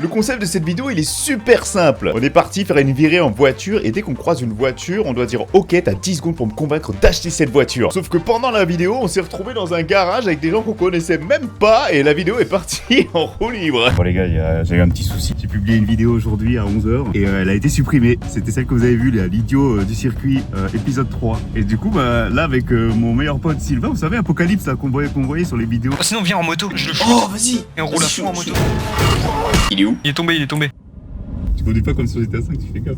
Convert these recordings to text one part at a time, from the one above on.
Le concept de cette vidéo, il est super simple. On est parti faire une virée en voiture et dès qu'on croise une voiture, on doit dire ok, t'as 10 secondes pour me convaincre d'acheter cette voiture. Sauf que pendant la vidéo, on s'est retrouvé dans un garage avec des gens qu'on connaissait même pas et la vidéo est partie en roue libre. Bon les gars, j'ai eu un petit souci. J'ai publié une vidéo aujourd'hui à 11h et elle a été supprimée. C'était celle que vous avez vue, l'idiot du circuit, épisode 3. Et du coup, là avec mon meilleur pote Sylvain, vous savez, Apocalypse là, qu'on voyait sur les vidéos. Oh, sinon viens en moto, je le shoot. Oh vas-y. Et on roule à fond en moto. Il est où? Il est tombé. Tu conduis pas comme sur GTA 5, tu fais gaffe.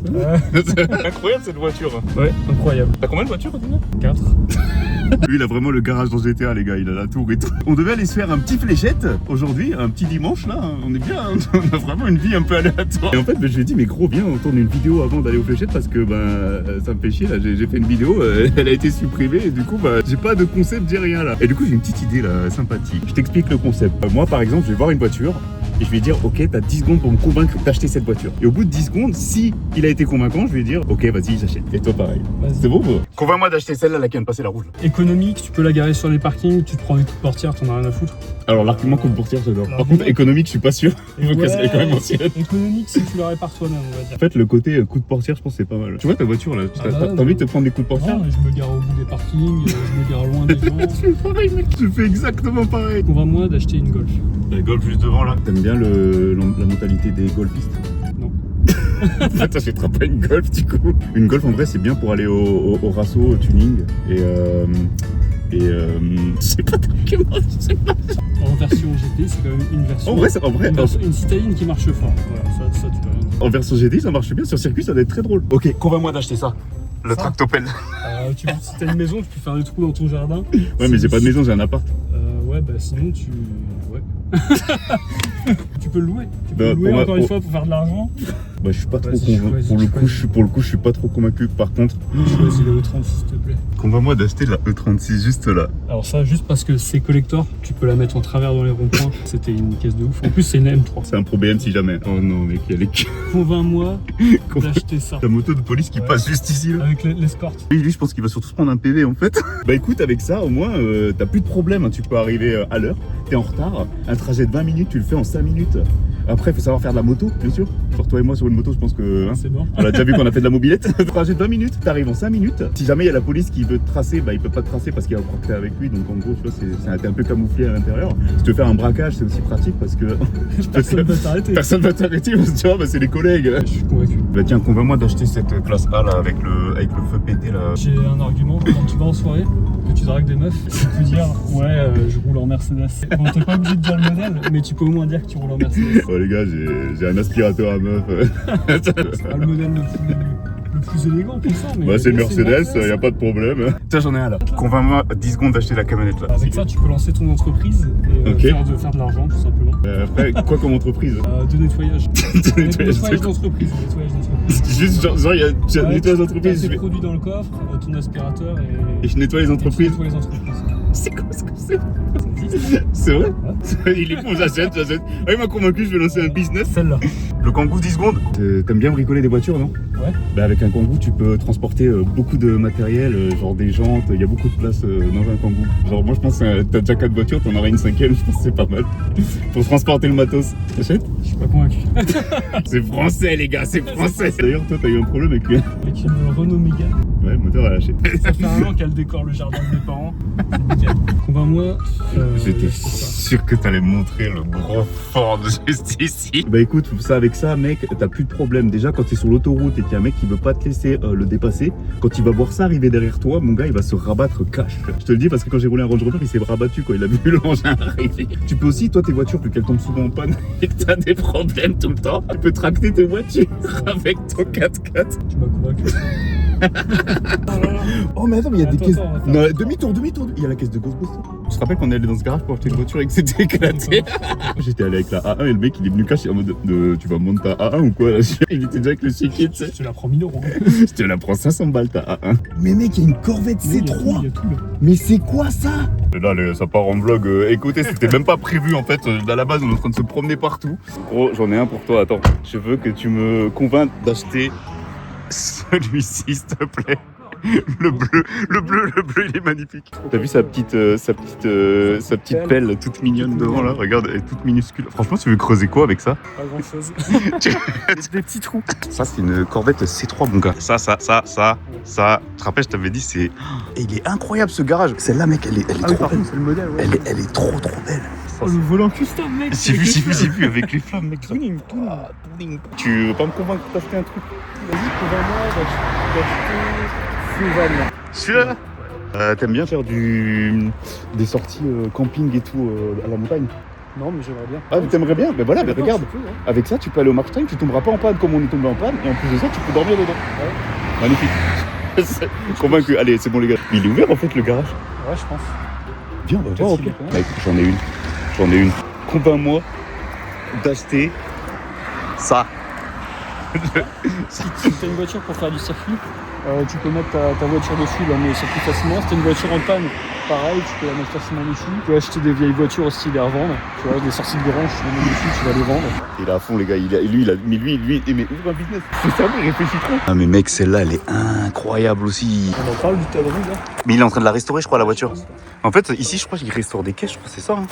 C'est incroyable cette voiture. Ouais, incroyable. T'as combien de voitures maintenant? 4. Lui il a vraiment le garage dans GTA les gars, il a la tour et tout. On devait aller se faire un petit fléchette aujourd'hui, un petit dimanche là, on est bien, on a vraiment une vie un peu aléatoire. Et en fait je lui ai dit mais gros viens on tourne une vidéo avant d'aller aux fléchettes parce que ça me fait chier là, j'ai fait une vidéo, elle a été supprimée et du coup j'ai pas de concept, j'ai rien là. Et du coup j'ai une petite idée là, sympathique. Je t'explique le concept. Moi par exemple je vais voir une voiture et je vais dire ok t'as 10 secondes pour me convaincre d'acheter cette voiture. Et au bout de 10 secondes, si il a été convaincant, je vais dire ok vas-y j'achète. Et toi pareil. C'est bon bro? Convainc-moi d'acheter celle-là qui vient de passer la rouge. Économique, tu peux la garer sur les parkings, tu te prends des coups de portière, t'en as rien à foutre. Alors l'argument coup de portière j'adore. Par contre économique je suis pas sûr. Il faut qu'elle soit quand même ancienne. Économique si tu la répares toi-même on va dire. En fait le côté coup de portière je pense que c'est pas mal. Tu vois ta voiture là, t'as envie de te prendre des coups de portière? Non, je me gare au bout des parkings, je me gare loin des gens. Je fais pareil mec, je fais exactement pareil. Convainc-moi d'acheter une Golf. La Golf juste devant là. T'aimes bien la mentalité des golfistes? Non. Ça j'achèterai pas une Golf du coup. Une Golf en vrai c'est bien pour aller au rasso, au tuning et je sais pas je sais pas. En version GT, c'est quand même une version. En vrai, c'est en vrai. Une citadine qui marche fort. Voilà, ça tu peux rien dire. En version GT, ça marche bien. Sur circuit, ça doit être très drôle. Ok, convainc-moi d'acheter ça. Le tractopelle. Si t'as une maison, tu peux faire des trous dans ton jardin. Ouais, mais j'ai pas de maison, j'ai un appart. Ouais, bah sinon tu. Ouais. Tu peux le louer. Tu peux le louer encore une fois pour faire de l'argent. Bah, je suis pas trop convaincu. Pour le coup, je suis pas trop convaincu. Par contre, choisis le E36 s'il te plaît. Convainc-moi d'acheter la E36 juste là. Alors ça, juste parce que c'est collector, tu peux la mettre en travers dans les ronds-points. C'était une caisse de ouf. En plus, c'est une M3. C'est un Pro BM si jamais. Oh non, mec, il y a les. Convainc-moi d'acheter ça. La moto de police qui passe juste ici là. Avec l'escorte. Lui, je pense qu'il va surtout se prendre un PV en fait. Bah écoute, avec ça, au moins, t'as plus de problème. Hein. Tu peux arriver à l'heure. T'es en retard. Un trajet de 20 minutes, tu le fais en 5 minutes. Après, il faut savoir faire de la moto, bien sûr. Genre toi et moi sur une moto, je pense que c'est bon. On a déjà vu qu'on a fait de la mobilette. Trajet de 20 minutes, t'arrives en 5 minutes. Si jamais il y a la police qui veut te tracer, bah il peut pas te tracer parce qu'il va croire que t'es avec lui. Donc en gros, tu vois, t'es un peu camouflé à l'intérieur. Si tu veux faire un braquage, c'est aussi pratique parce que personne va t'arrêter. Personne va t'arrêter parce que tu vois, bah, c'est les collègues. Je suis convaincu. Bah tiens, convainc-moi d'acheter cette classe A là avec le feu pété là. J'ai un argument quand tu vas en soirée, que tu dragues des meufs, tu peux dire ouais, je roule en Mercedes. Bon, t'es pas obligé de dire le modèle, mais tu peux au moins dire que tu roules en Mercedes. Oh les gars, j'ai un aspirateur à meuf. C'est pas le modèle le plus élégant pour ça, mais. Bah, c'est le Mercedes, y a pas de problème. Tiens, j'en ai un là. Convainc-moi 10 secondes d'acheter la camionnette là. Avec ça, tu peux lancer ton entreprise et faire de l'argent tout simplement. Après, quoi comme entreprise? De nettoyage. Nettoyage d'entreprise. Juste genre, il y a nettoyage d'entreprise. Tu mets tes produits dans le coffre, ton aspirateur et je nettoie les entreprises. C'est quoi ce que c'est? C'est vrai? Ouais. Il est bon, j'achète. Ah, il m'a convaincu, je vais lancer un business. Celle-là. Le Kangoo 10 secondes. T'aimes bien bricoler des voitures, non? Ouais. Bah avec un Kangoo, tu peux transporter beaucoup de matériel, genre des jantes, il y a beaucoup de place dans un Kangoo. Genre moi je pense que t'as déjà 4 voitures, t'en aurais une 5e, je pense que c'est pas mal. Pour transporter le matos. T'achètes? Je suis pas convaincu. C'est français les gars, c'est français. D'ailleurs toi t'as eu un problème avec une Renault Mégane. Ouais, le moteur a lâché. Ça fait un an qu'elle décore le jardin de mes parents. Convainc-moi. J'étais sûr que t'allais me montrer le gros fort de juste ici. Bah écoute, ça avec ça mec, t'as plus de problème. Déjà quand t'es sur l'autoroute et qu'il y a un mec qui veut pas te laisser le dépasser, quand il va voir ça arriver derrière toi, mon gars il va se rabattre cash. Je te le dis parce que quand j'ai roulé un Range Rover, il s'est rabattu quand il a vu l'engin arriver. Tu peux aussi, toi tes voitures, vu qu'elles tombent souvent en panne et que t'as des problèmes tout le temps, tu peux tracter tes voitures avec ton 4x4. Tu m'as convaincu. Oh mais attends, mais il y a des caisses. Attends. Non, demi-tour. Il y a la caisse de Ghostbusters. Tu te rappelles qu'on est allé dans ce garage pour acheter une voiture et que c'était éclaté? J'étais allé avec la A1 et le mec il est venu cacher en mode tu vas monter ta A1 ou quoi là? Il était déjà avec le chéquier, tu sais. Je te la prends 1000 €. Je te la prends 500 balles ta A1. Mais mec, il y a une Corvette C3. Il y a tout, là. Mais c'est quoi ça? Là, ça part en vlog. Écoutez, c'était même pas prévu en fait. À la base, on est en train de se promener partout. Gros, j'en ai un pour toi. Attends, je veux que tu me convainques d'acheter celui-ci, s'il te plaît. Le bleu, il est magnifique. T'as vu sa petite pelle toute mignonne devant là? Regarde, elle est toute minuscule. Franchement, tu veux creuser quoi avec ça? Pas grand chose. Des petits trous. Ça, c'est une Corvette C3, mon gars. Ça. Tu te rappelles, je t'avais dit, c'est. Et il est incroyable ce garage. Celle-là, mec, elle est trop belle. C'est le modèle, ouais. Elle est trop belle. Oh, le volant custom, mec. J'ai vu avec les flammes, mec. Touning. Tu veux pas me convaincre d'acheter un truc? Vas-y, convainc-moi d'acheter Celui-là t'aimes bien faire des sorties camping et tout à la montagne? Non, mais j'aimerais bien. Ah, t'aimerais bien? Ben voilà, ben D'accord, regarde. c'est cool, ouais. Avec ça, tu peux aller au Markstein, tu tomberas pas en panne comme on est tombé en panne, et en plus de ça, tu peux dormir dedans. Ouais. Magnifique. Convaincu. Allez, c'est bon, les gars. Il est ouvert en fait, le garage. Ouais, je pense. Viens, on va voir. Qu'est-ce qu'il est, Mec, j'en ai une. Convainc-moi d'acheter ça. Si t'as une voiture pour faire du circuit, tu peux mettre ta voiture dessus, là, mais c'est plus facilement. Si t'as une voiture en panne, pareil, tu peux la mettre facilement dessus. Tu peux acheter des vieilles voitures aussi, les revendre. Tu vois, des sorties de garage, tu les mets dessus, tu vas les vendre. Il est à fond, les gars. Mais ouvre un business. C'est ça, mais il réfléchit trop. Ah, mais mec, celle-là, elle est incroyable aussi. On en parle du tableau, là. Mais il est en train de la restaurer, je crois, la voiture. En fait, ici, je crois qu'il restaure des caisses, je crois, c'est ça. Hein.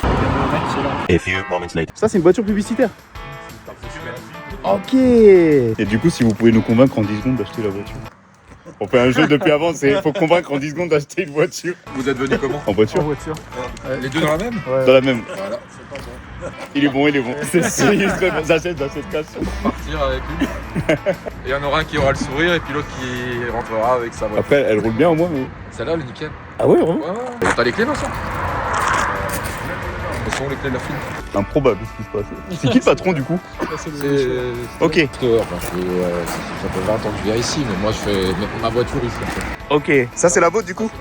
Ça, c'est une voiture publicitaire. Ok. Et du coup, si vous pouvez nous convaincre en 10 secondes d'acheter la voiture. On fait un jeu depuis avant, il faut convaincre en 10 secondes d'acheter une voiture. Vous êtes venu comment? En voiture? En voiture. Les deux dans la même? Ouais. Dans la même. Voilà. Il est bon. C'est j'achète cash. Partir avec une. Et il y en aura un qui aura le sourire et puis l'autre qui rentrera avec sa voiture. Après, elle roule bien au moins, mais. Celle-là, elle est nickel. Ah ouais, vraiment? Ouais. T'as les clés, Vincent? Ce sont les clés de la fille. Improbable ce qui se passe. C'est qui le patron du coup? C'est. Ok. Enfin, ça fait 20 ans que je viens ici, mais moi je fais ma voiture ici. En fait. Ok. Ça, c'est la vôtre du coup?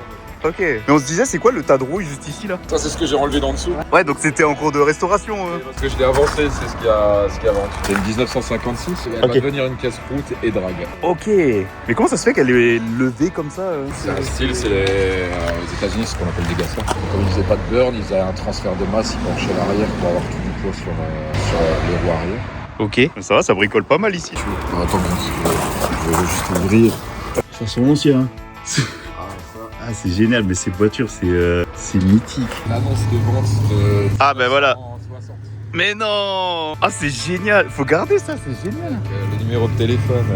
Ok. Mais on se disait, c'est quoi le tas de rouille juste ici là? Ça, c'est ce que j'ai enlevé d'en dessous. Ouais, donc c'était en cours de restauration. Parce que je l'ai avancé, c'est ce qu'il y a avant. C'est une 1956, elle Ok. va devenir une casse-croûte et drague. Ok. Mais comment ça se fait qu'elle est levée comme ça C'est un style, c'est aux États-Unis ce qu'on appelle des gasseurs. Comme ils faisaient pas de burn, ils faisaient un transfert de masse, ils penchaient l'arrière pour avoir tout du poids sur les roues arrière. Ok. Ça va, ça bricole pas mal ici. Attends, je vais juste ouvrir. Ça sent l'ancien. Ah, c'est génial, mais ces voitures, c'est mythique. L'annonce de vente de. Ah, ben voilà. 1960. Mais non! Ah, c'est génial! Faut garder ça, c'est génial! Le numéro de téléphone.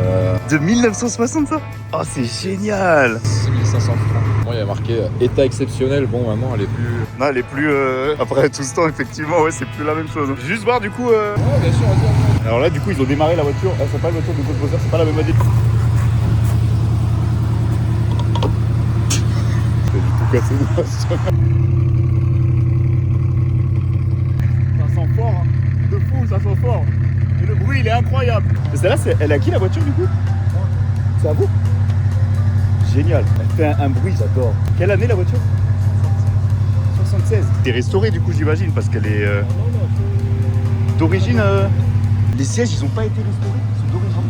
De 1960, ça? Oh, c'est génial! 6500 francs. Moi, il y a marqué état exceptionnel. Bon, maintenant, elle est plus. Non, elle est plus. Après tout ce temps, effectivement, ouais, c'est plus la même chose. Juste voir, du coup. Ouais, bien sûr, vas-y. Alors là, du coup, ils ont démarré la voiture. C'est pas la voiture de Ghostbusters, c'est pas la même modèle. C'est du tout cassé. Ça sent fort, hein. De fou, ça sent fort. Et le bruit, il est incroyable. Mais celle-là, elle est à qui la voiture, du coup? C'est à vous? Génial. Elle fait un bruit, j'adore. Quelle année la voiture? 76. T'es restaurée, du coup, j'imagine, parce qu'elle est. D'origine. Les sièges, ils ont pas été restaurés, ils sont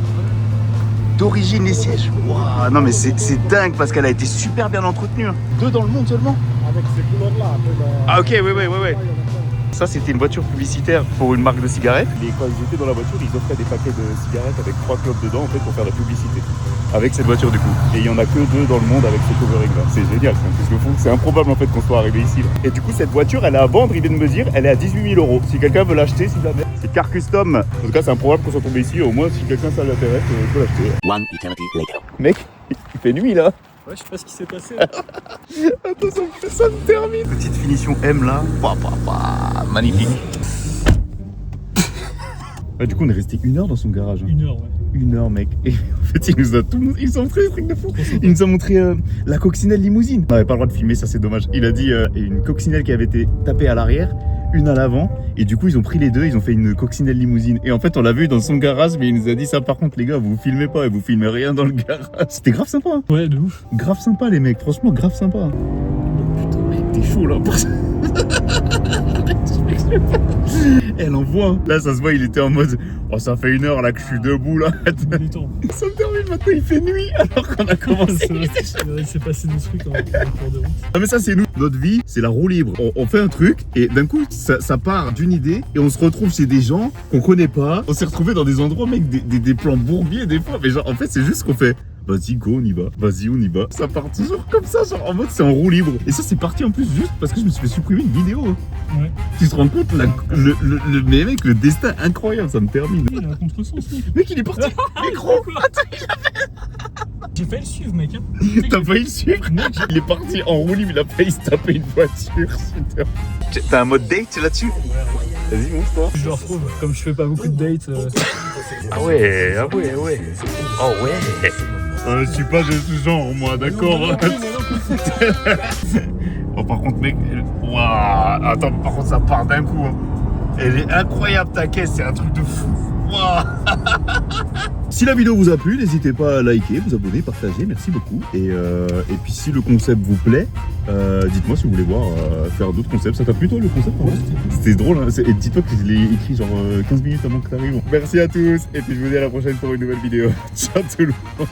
d'origine les sièges. Waouh, non mais c'est dingue parce qu'elle a été super bien entretenue. Hein. 2 dans le monde seulement. Avec ces couleurs-là, un peu dans. Ah ok, ouais. Ça, c'était une voiture publicitaire pour une marque de cigarettes. Et quand ils étaient dans la voiture, ils offraient des paquets de cigarettes avec 3 clopes dedans en fait pour faire la publicité. Avec cette voiture du coup. Et il y en a que 2 dans le monde avec ce covering là. C'est génial, c'est un truc de fou. C'est improbable en fait qu'on soit arrivé ici. Là. Et du coup, cette voiture, elle est à vendre, il vient de me dire, elle est à 18 000 €. Si quelqu'un veut l'acheter, s'il la met. C'est car custom. En tout cas, c'est improbable qu'on soit tombé ici. Au moins, si quelqu'un ça l'intéresse, il peut l'acheter. One eternity later. Mec, il fait nuit là. Ouais, je sais pas ce qui s'est passé. Attends, ça me termine. Petite finition M là. Magnifique. Ah, du coup, on est resté 1 heure dans son garage. Hein. 1 heure, ouais. 1 heure, mec. Et en fait, il nous a tout montré. Il nous a montré des trucs de fou. Il nous a montré la coccinelle limousine. On n'avait pas le droit de filmer, ça c'est dommage. Il a dit une coccinelle qui avait été tapée à l'arrière, une à l'avant. Et du coup, ils ont pris les deux, ils ont fait une coccinelle limousine. Et en fait, on l'a vu dans son garage, mais il nous a dit ça. Par contre, les gars, vous filmez pas et vous filmez rien dans le garage. C'était grave sympa. Hein. Ouais, de ouf. Grave sympa, les mecs. Franchement, grave sympa. Oh, putain, mec, t'es chaud là. Elle envoie. Hein. Là, ça se voit, il était en mode. Oh, ça fait 1 heure là que je suis debout là. Détends. Ça me termine maintenant, il fait nuit alors qu'on a commencé. Il s'est passé des trucs en cours de route. Non mais ça c'est nous, notre vie c'est la roue libre. On fait un truc et d'un coup ça part d'une idée et on se retrouve chez des gens qu'on connaît pas. On s'est retrouvé dans des endroits mec, des plans bourbiers des fois. Mais genre en fait c'est juste qu'on fait Vas-y, go, on y va. Vas-y, on y va. Ça part toujours comme ça, genre en mode c'est en roue libre. Et ça, c'est parti en plus juste parce que je me suis fait supprimer une vidéo. Hein. Ouais. Tu te rends compte, mais mec, le destin incroyable, ça me termine. Il a un contresens, mec. Mec, il est parti. Mais gros, J'ai failli le suivre, mec. Hein. t'as failli le suivre. Il est parti en roue libre, il a failli se taper une voiture. T'as un mode date là-dessus? Vas-y, montre-toi. Je le retrouve, comme je fais pas beaucoup de dates. Ah ouais. Oh ouais. Je suis pas de ce genre, moi, d'accord. Bon, par contre, mec, waouh. Attends, par contre, ça part d'un coup. Hein. Elle est incroyable, ta caisse, c'est un truc de fou. Waouh. Si la vidéo vous a plu, n'hésitez pas à liker, vous abonner, partager, merci beaucoup. Et puis si le concept vous plaît, dites-moi si vous voulez voir faire d'autres concepts. Ça t'a plu toi le concept? Ouais, c'était drôle, hein. Et dis-toi que je l'ai écrit genre 15 minutes avant que t'arrives. Merci à tous, et puis je vous dis à la prochaine pour une nouvelle vidéo. Ciao tout le monde.